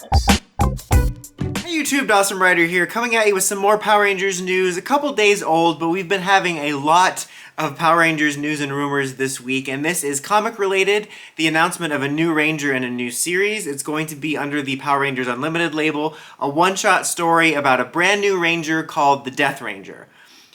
Hey YouTube, Dawson Ryder here, coming at you with some more Power Rangers news. A couple days old, but we've been having a lot of Power Rangers news and rumors this week, and this is comic related. The announcement of a new Ranger in a new series. It's going to be under the Power Rangers Unlimited label, a one-shot story about a brand new Ranger called the Death Ranger.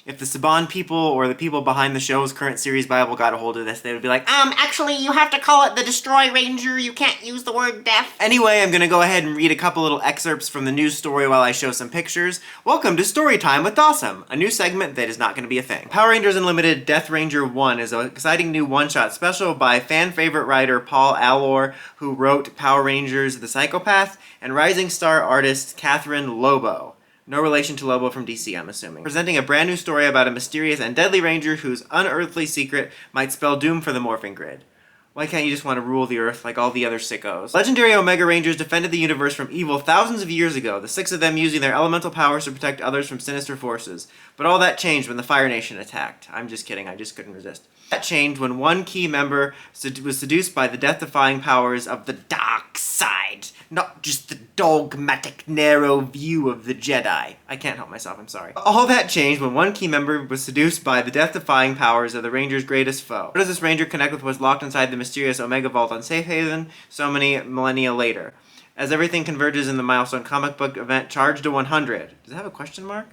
If the Saban people or the people behind the show's current series Bible got a hold of this, they would be like, Actually, you have to call it the Destroy Ranger. You can't use the word death. Anyway, I'm gonna go ahead and read a couple little excerpts from the news story while I show some pictures. Welcome to Storytime with Dawson, a new segment that is not gonna be a thing. Power Rangers Unlimited Death Ranger 1 is an exciting new one-shot special by fan favorite writer Paul Allor, who wrote Power Rangers The Psychopath, and rising star artist Catherine Lobo. No relation to Lobo from DC, I'm assuming. Presenting a brand new story about a mysterious and deadly ranger whose unearthly secret might spell doom for the morphing grid. Why can't you just want to rule the Earth like all the other sickos? Legendary Omega Rangers defended the universe from evil thousands of years ago, the 6 of them using their elemental powers to protect others from sinister forces. But all that changed when the Fire Nation attacked. I'm just kidding, I just couldn't resist. That changed when one key member was seduced by the death-defying powers of the dark side, not just the dogmatic, narrow view of the Jedi. I can't help myself, I'm sorry. All that changed when one key member was seduced by the death-defying powers of the Ranger's greatest foe. How does this Ranger connect with what's locked inside the mysterious Omega Vault on Safe Haven so many millennia later? As everything converges in the milestone comic book event Charge to 100. Does it have a question mark?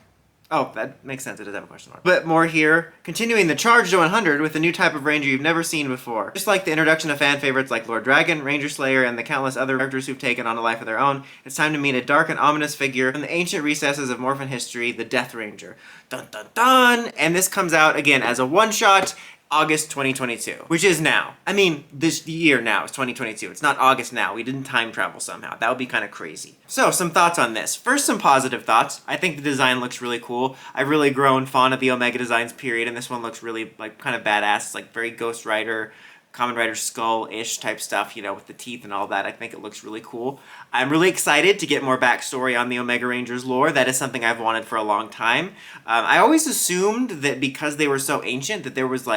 Oh, that makes sense, it does have a question mark. But more here, continuing the Charge to 100 with a new type of Ranger you've never seen before. Just like the introduction of fan favorites like Lord Dragon, Ranger Slayer, and the countless other characters who've taken on a life of their own, it's time to meet a dark and ominous figure from the ancient recesses of Morphin history, the Death Ranger. Dun dun dun! And this comes out, again, as a one-shot, August 2022, which is now. I mean, this year now is 2022. It's not August now. We didn't time travel somehow. That would be kind of crazy. So, some thoughts on this. First, some positive thoughts. I think the design looks really cool. I've really grown fond of the Omega designs, period, and this one looks really, kind of badass. It's like very Ghost Rider, Kamen Rider Skull-ish type stuff, you know, with the teeth and all that. I think it looks really cool. I'm really excited to get more backstory on the Omega Rangers lore. That is something I've wanted for a long time. I always assumed that because they were so ancient that there was,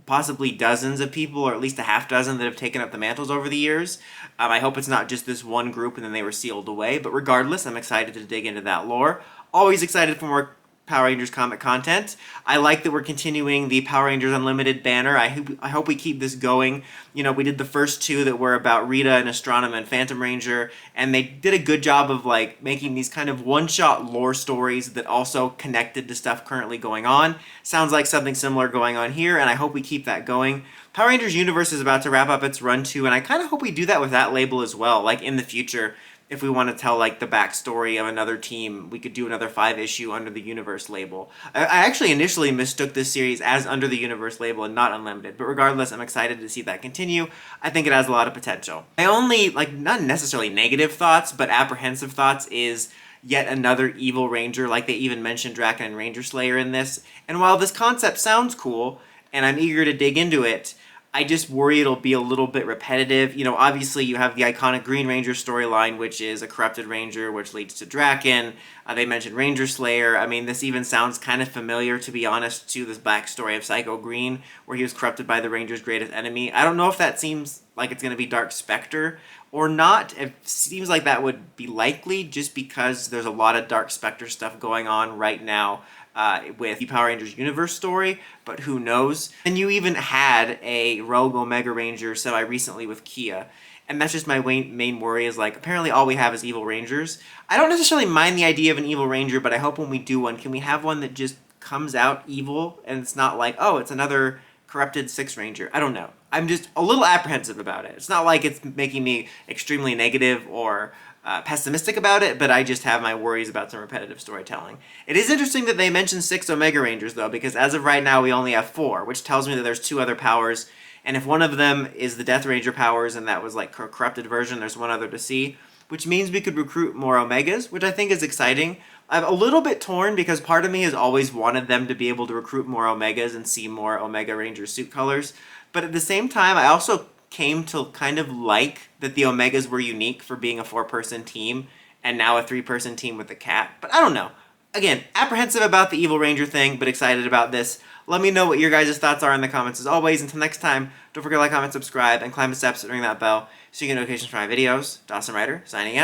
possibly dozens of people, or at least a half dozen, that have taken up the mantles over the years. I hope it's not just this one group and then they were sealed away, but regardless, I'm excited to dig into that lore. Always excited for more Power Rangers comic content. I like that we're continuing the Power Rangers Unlimited banner. I hope we keep this going. You know, we did the first two that were about Rita and Astronema and Phantom Ranger, and they did a good job of making these kind of one-shot lore stories that also connected to stuff currently going on. Sounds like something similar going on here, and I hope we keep that going. Power Rangers Universe is about to wrap up its run too, and I kind of hope we do that with that label as well, in the future. If we want to tell the backstory of another team, we could do another 5-issue under the Universe label. I actually initially mistook this series as under the Universe label and not Unlimited, but regardless, I'm excited to see that continue. I think it has a lot of potential. My only, not necessarily negative thoughts, but apprehensive thoughts is yet another evil Ranger, they even mentioned Draken and Ranger Slayer in this. And while this concept sounds cool, and I'm eager to dig into it, I just worry it'll be a little bit repetitive. You know, obviously you have the iconic Green Ranger storyline, which is a corrupted Ranger, which leads to Draken. They mentioned Ranger Slayer. I mean, this even sounds kind of familiar, to be honest, to this backstory of Psycho Green, where he was corrupted by the Ranger's greatest enemy. I don't know if that seems like it's going to be Dark Spectre or not. It seems like that would be likely, just because there's a lot of Dark Spectre stuff going on right now with the Power Rangers Universe story, but who knows? And you even had a Rogue Omega Ranger semi-recently with Kia, and that's just my main worry is, apparently all we have is evil Rangers. I don't necessarily mind the idea of an evil Ranger, but I hope when we do one, can we have one that just comes out evil, and it's not oh, it's another corrupted 6 Ranger. I don't know. I'm just a little apprehensive about it. It's not like it's making me extremely negative or pessimistic about it, but I just have my worries about some repetitive storytelling. It is interesting that they mentioned 6 Omega Rangers, though, because as of right now, we only have 4, which tells me that there's 2 other powers, and if one of them is the Death Ranger powers, and that was a corrupted version, there's one other to see, which means we could recruit more Omegas, which I think is exciting. I'm a little bit torn because part of me has always wanted them to be able to recruit more Omegas and see more Omega Ranger suit colors, but at the same time, I also came to kind of like that the Omegas were unique for being a 4-person team and now a 3-person team with a cat. But I don't know. Again, apprehensive about the Evil Ranger thing, but excited about this. Let me know what your guys' thoughts are in the comments. As always, until next time, don't forget to like, comment, subscribe, and climb the steps and ring that bell so you get notifications for my videos. Dawson Ryder, signing out.